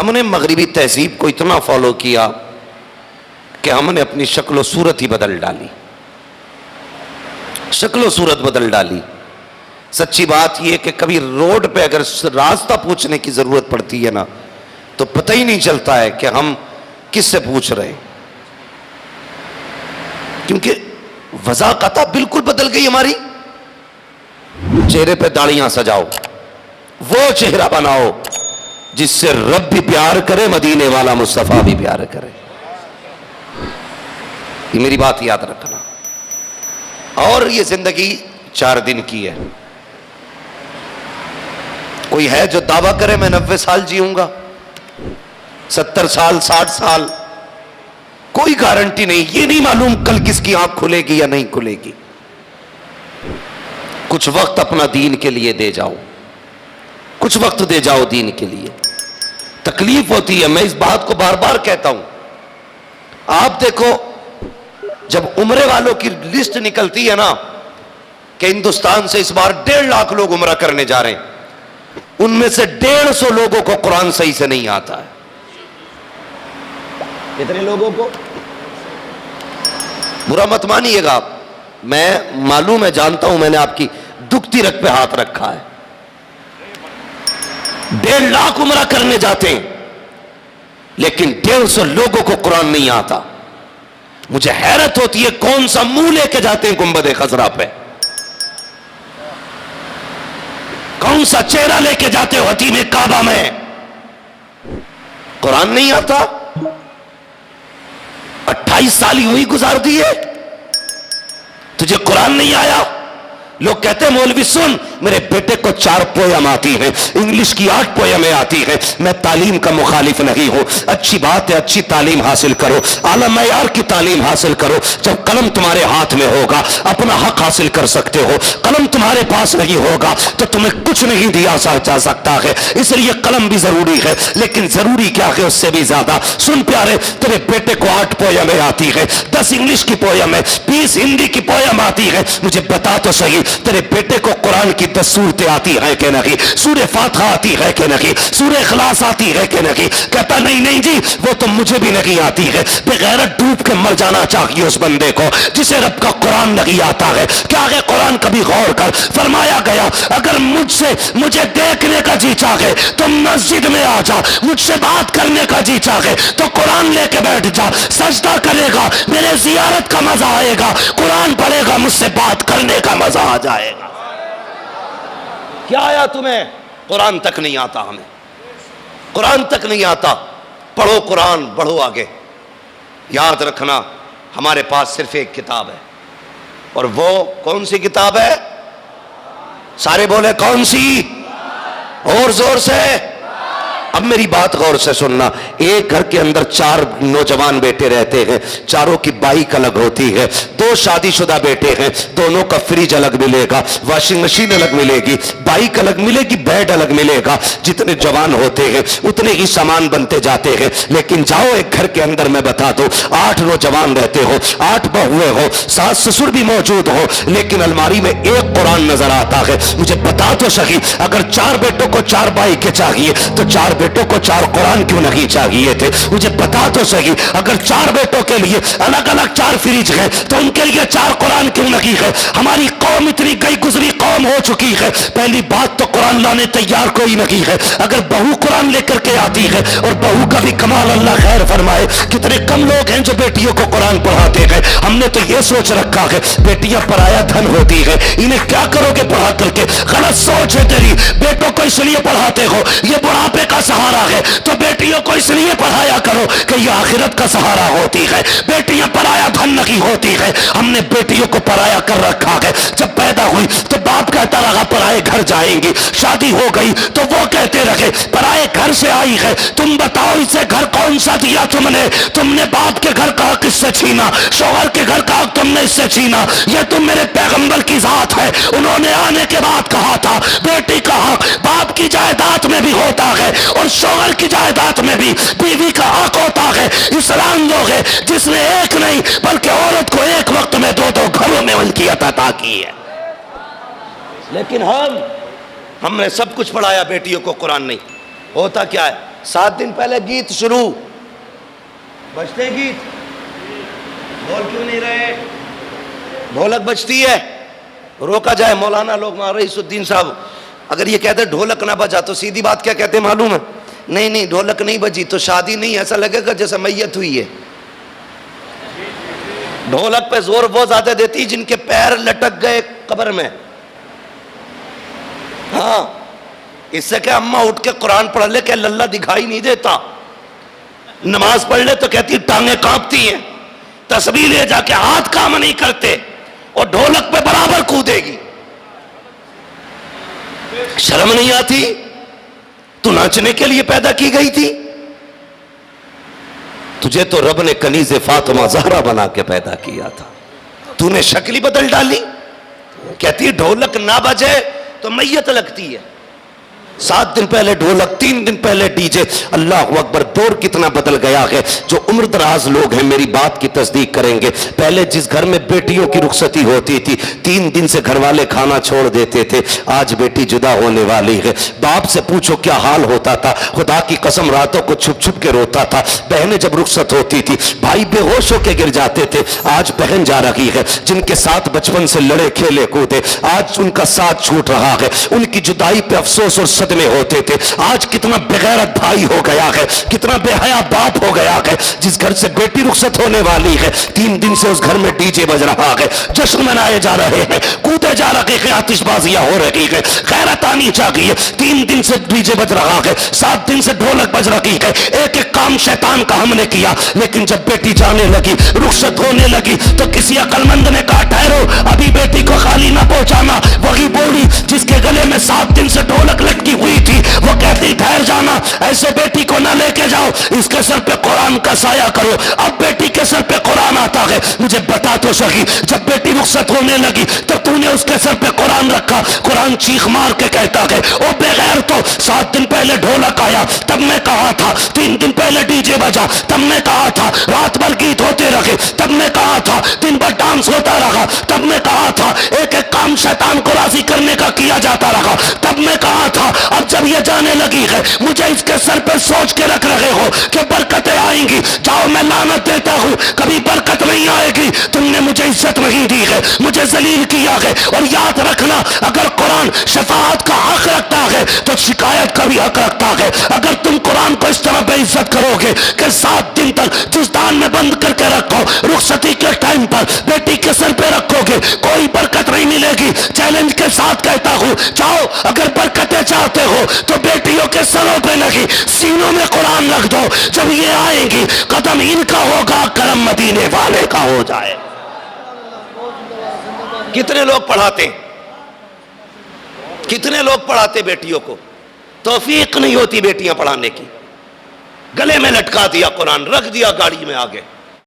ہم نے مغربی تہذیب کو اتنا فالو کیا کہ ہم نے اپنی شکل و صورت ہی بدل ڈالی، شکل و صورت بدل ڈالی۔ سچی بات یہ کہ کبھی روڈ پہ اگر راستہ پوچھنے کی ضرورت پڑتی ہے نا تو پتہ ہی نہیں چلتا ہے کہ ہم کس سے پوچھ رہے ہیں، کیونکہ وضاحت بالکل بدل گئی ہماری۔ چہرے پہ داڑیاں سجاؤ، وہ چہرہ بناؤ جس سے رب بھی پیار کرے، مدینے والا مصطفیٰ بھی پیار کرے۔ یہ میری بات یاد رکھنا۔ اور یہ زندگی 4 دن کی ہے۔ کوئی ہے جو دعویٰ کرے میں 90 سال جیوں گا، 70 سال، 60 سال؟ کوئی گارنٹی نہیں۔ یہ نہیں معلوم کل کس کی آنکھ کھلے گی یا نہیں کھلے گی۔ کچھ وقت اپنا دین کے لیے دے جاؤ، کچھ وقت دے جاؤ دین کے لیے۔ تکلیف ہوتی ہے، میں اس بات کو بار بار کہتا ہوں۔ آپ دیکھو جب عمرے والوں کی لسٹ نکلتی ہے نا کہ ہندوستان سے اس بار 1.5 لاکھ لوگ عمرہ کرنے جا رہے ہیں، ان میں سے 150 لوگوں کو قرآن صحیح سے نہیں آتا ہے۔ کتنے لوگوں کو؟ برا مت مانیے گا، میں معلوم ہے، جانتا ہوں، میں نے آپ کی دکھتی رگ پہ ہاتھ رکھا ہے۔ 1.5 لاکھ عمرہ کرنے جاتے ہیں لیکن 150 لوگوں کو قرآن نہیں آتا۔ مجھے حیرت ہوتی ہے کون سا منہ لے کے جاتے ہیں گنبد خضرا پہ، کون سا چہرہ لے کے جاتے ہو حتیم کعبہ میں؟ قرآن نہیں آتا؟ 28 سال ہی ہوئی گزار دیے، تجھے قرآن نہیں آیا؟ لوگ کہتے ہیں مولوی سن، میرے بیٹے کو 4 پویم آتی ہیں، انگلش کی 8 پویمیں آتی ہیں، میں تعلیم کا مخالف نہیں ہوں۔ اچھی بات ہے، اچھی تعلیم حاصل کرو، اعلیٰ معیار کی تعلیم حاصل کرو۔ جب قلم تمہارے ہاتھ میں ہوگا اپنا حق حاصل کر سکتے ہو۔ قلم تمہارے پاس نہیں ہوگا تو تمہیں کچھ نہیں دیا جا سکتا ہے۔ اس لیے قلم بھی ضروری ہے، لیکن ضروری کیا ہے اس سے بھی زیادہ۔ سن پیارے، تیرے بیٹے کو 8 پویمیں آتی ہے، 10 انگلش کی پویم ہے، 20 ہندی کی پویم آتی ہے، مجھے بتا تو صحیح تیرے بیٹے کو قرآن کی 10 سورتیں آتی ہے کہ نہیں؟ سورہ فاتحہ آتی ہے کہ نہیں؟ سورہ اخلاص آتی ہے کہ نہیں؟ کہتا نہیں جی وہ تو مجھے بھی نہیں آتی ہے۔ بغیرت ڈوب کے مر جانا چاہیے اس بندے کو جسے رب کا قرآن نہیں آتا ہے۔ کیا ہے قرآن؟ کبھی غور کر، فرمایا گیا اگر مجھے دیکھنے کا جی چاہے تو مسجد میں آ جا، مجھ سے بات کرنے کا جی چاہے تو قرآن لے کے بیٹھ جا، سجدہ کرے گا میرے زیارت کا مزہ آئے گا، قرآن پڑھے گا مجھ سے بات کرنے کا مزہ آ جائے گا۔ کیا آیا تمہیں؟ قرآن تک نہیں آتا، ہمیں قرآن تک نہیں آتا۔ پڑھو قرآن، بڑھو آگے۔ یاد رکھنا ہمارے پاس صرف ایک کتاب ہے، اور وہ کون سی کتاب ہے؟ سارے بولے کون سی؟ اور زور سے۔ اب میری بات غور سے سننا۔ ایک گھر کے اندر 4 نوجوان بیٹے رہتے ہیں، چاروں کی بائک الگ ہوتی ہے۔ 2 شادی شدہ بیٹے ہیں، دونوں کا فریج الگ ملے گا، واشنگ مشین الگ ملے گی، بائک الگ ملے گی، بیڈ الگ ملے گا۔ جتنے جوان ہوتے ہیں اتنے ہی سامان بنتے جاتے ہیں۔ لیکن جاؤ ایک گھر کے اندر، میں بتا دو، 8 نوجوان رہتے ہو، 8 بہویں ہو، ساس سسر بھی موجود ہو، لیکن الماری میں ایک قرآن نظر آتا ہے۔ مجھے بتا تو صحیح، اگر 4 بیٹوں کو 4 بائکیں چاہیے تو 4 بیٹوں کو 4 قرآن کیوں نہیں چاہیے تھے؟ مجھے بتا تو صحیح، اگر 4 بیٹوں کے لیے الگ الگ 4 فریج ہیں تو ان کے لیے 4 قرآن کیوں نہیں ہے؟ ہماری قوم اتنی گئی گزری قوم ہو چکی ہے، پہلی بات تو قرآن لانے تیار کوئی نہیں ہے۔ اگر بہو قرآن لے کر کے آتی ہے، اور بہو کا بھی کمال اللہ خیر فرمائے، کتنے کم لوگ ہیں جو بیٹیوں کو قرآن پڑھاتے ہیں۔ ہم نے تو یہ سوچ رکھا ہے بیٹیاں پرایا دھن ہوتی ہے، انہیں کیا کرو گے پڑھا کر کے؟ غلط سوچ ہے تیری۔ بیٹوں کو اس لیے پڑھاتے ہو یہ بڑھاپے کا سہارا ہے، تو بیٹیوں کو اس لیے پڑھایا کرو کہ یہ آخرت کا سہارا ہوتی ہے۔ بیٹیاں پرایا دھن نہیں ہوتی ہے، ہم نے بیٹیوں کو پرایا کر رکھا ہے۔ جب پیدا ہوئی تو باپ کہتا رہا پرائے گھر جائیں گی، شادی ہو گئی تو وہ کہتے رہے پرائے گھر سے آئی ہے، تم بتاؤ اسے گھر کون سا دیا تم نے باپ کے گھر کا حق اس سے چھینا، شوہر کے گھر کا حق تم نے اس سے چھینا۔ یہ تم میرے پیغمبر کی ذات ہے، انہوں نے آنے کے بعد کہا تھا بیٹی کا حق باپ کی جائیداد میں بھی ہوتا ہے اور شوہر کی جائیداد میں بھی بیوی کا حق ہوتا ہے۔ اسلام وہ ہے جس نے ایک نہیں بلکہ عورت کو ایک وقت میں 2 گھروں میں ملکیت عطا کی ہے۔ لیکن ہم نے سب کچھ پڑھایا، بیٹیوں کو قرآن نہیں۔ ہوتا کیا ہے؟ 7 دن پہلے گیت شروع، بجتے گیت، بول کیوں نہیں رہے؟ ڈھولک بجتی ہے، روکا جائے۔ مولانا لوگ وہاں رئیس الدین صاحب اگر یہ کہتے ڈھولک نہ بجا تو سیدھی بات کیا کہتے معلوم ہے؟ نہیں ڈھولک نہیں بجی تو شادی نہیں، ایسا لگے گا جیسے میت ہوئی ہے۔ ڈھولک پہ زور وہ زیادہ دیتی جن کے پیر لٹک گئے قبر میں۔ ہاں، اس سے کہ اماں اٹھ کے قرآن پڑھ لے کہ اللہ دکھائی نہیں دیتا، نماز پڑھ لے تو کہتی ٹانگیں کانپتی ہیں، تسبیح لے جا کے ہاتھ کام نہیں کرتے، اور ڈھولک پہ برابر کودے گی۔ شرم نہیں آتی؟ تو ناچنے کے لیے پیدا کی گئی تھی؟ تجھے تو رب نے کنیز فاطمہ زہرا بنا کے پیدا کیا تھا، تو نے شکل ہی بدل ڈالی۔ کہتی ڈھولک نہ بجے تو میت لگتی ہے۔ 7 دن پہلے ڈھولک، 3 دن پہلے ڈی جے۔ اللہ اکبر، دور کتنا بدل گیا ہے۔ جو عمر دراز لوگ ہیں میری بات کی تصدیق کریں گے، پہلے جس گھر میں بیٹیوں کی رخصتی ہوتی تھی 3 دن سے گھر والے کھانا چھوڑ دیتے تھے، آج بیٹی جدا ہونے والی ہے، باپ سے پوچھو کیا حال ہوتا تھا۔ خدا کی قسم راتوں کو چھپ چھپ کے روتا تھا۔ بہنیں جب رخصت ہوتی تھی بھائی بے ہوش ہو کے گر جاتے تھے، آج بہن جا رہی ہے جن کے ساتھ بچپن سے لڑے کھیلے کودے، آج ان کا ساتھ چھوٹ رہا ہے۔ ان کی جدائی پہ افسوس اور صدمے ہوتے تھے، آج کتنا بغیرت بھائی ہو گیا ہے، کتنا بے حیا باپ ہو گیا ہے۔ جس گھر سے بیٹی رخصت ہونے والی ہے 3 دن سے اس گھر میں ڈی جے بج رہا ہے، جشن منائے جا رہے ہیں، کودے جا رہے ہیں، آتش بازیاں ہو رہی ہے، غیرت آنی چاہیے۔ 3 دن سے ڈی جے بج رہا ہے، 7 دن سے ڈھولک بج رہی ہے، ایک ایک کام شیطان کا ہم نے کیا۔ لیکن جب بیٹی جانے لگی، رخصت ہونے لگی، تو کسی عقل مند نے کہا ٹھہرو، ابھی بیٹی کو خالی نہ پہنچانا۔ وہی بوڑھی جس کے گلے میں 7 دن سے ڈھولک لٹکی ہوئی تھی وہ کہتی ٹھہر جانا، ایسے بیٹی کو نہ لے کے جاؤ، اس کے سر پہ قرآن کا سایہ کرو۔ اب بیٹی کے سر پہ قرآن آتا ہے، مجھے بتا تو صحیح، جب بیٹی رخصت ہونے لگی تو تو نے اس کے سر پہ قرآن رکھا۔ قرآن چیخ مار کے کہتا ہے او بغیر تو 7 دن پہلے ڈھولک آیا تب میں کہا تھا، 3 دن پہلے ڈی جے بجا تب میں کہا تھا، رات بھر گیت ہوتے رہے تب میں کہا تھا، دن بھر ڈانس ہوتا رہا تب میں کہا تھا، ایک ایک کام شیطان کو راضی کرنے کا کیا جاتا رہا تب میں کہا تھا۔ اب جب یہ جانے لگی ہے مجھے اس کے سر پہ سوچ کے رکھ رہے ہو کہ برکتیں آئیں گی، جاؤ میں لعنت دیتا ہوں، کبھی برکت نہیں آئے گی۔ تم نے مجھے عزت نہیں دی ہے، مجھے ذلیل کیا ہے، اور یاد رکھنا اگر قرآن شفاعت کا حق رکھتا ہے تو شکایت کا بھی حق رکھتا ہے۔ اگر تم قرآن کو اس طرح بے عزت کرو گے کہ 7 دن تک جس دان میں بند کر کے رکھو، رخصتی کے ٹائم پر بیٹی کے سر پہ رکھو گے، کوئی برکت نہیں ملے گی۔ چیلنج کے ساتھ کہتا ہوں جاؤ، اگر برکتیں چاہتے ہو تو بیٹیوں کے سروں پہ نہیں سینوں میں قرآن رکھ دو، جب یہ آئیں گی قدم ان کا ہوگا، کرم مدینے والے کا ہو جائے۔ کتنے لوگ پڑھاتے کتنے لوگ پڑھاتے بیٹیوں کو، توفیق نہیں ہوتی بیٹیاں پڑھانے کی، گلے میں لٹکا دیا قرآن، رکھ دیا گاڑی میں آگے۔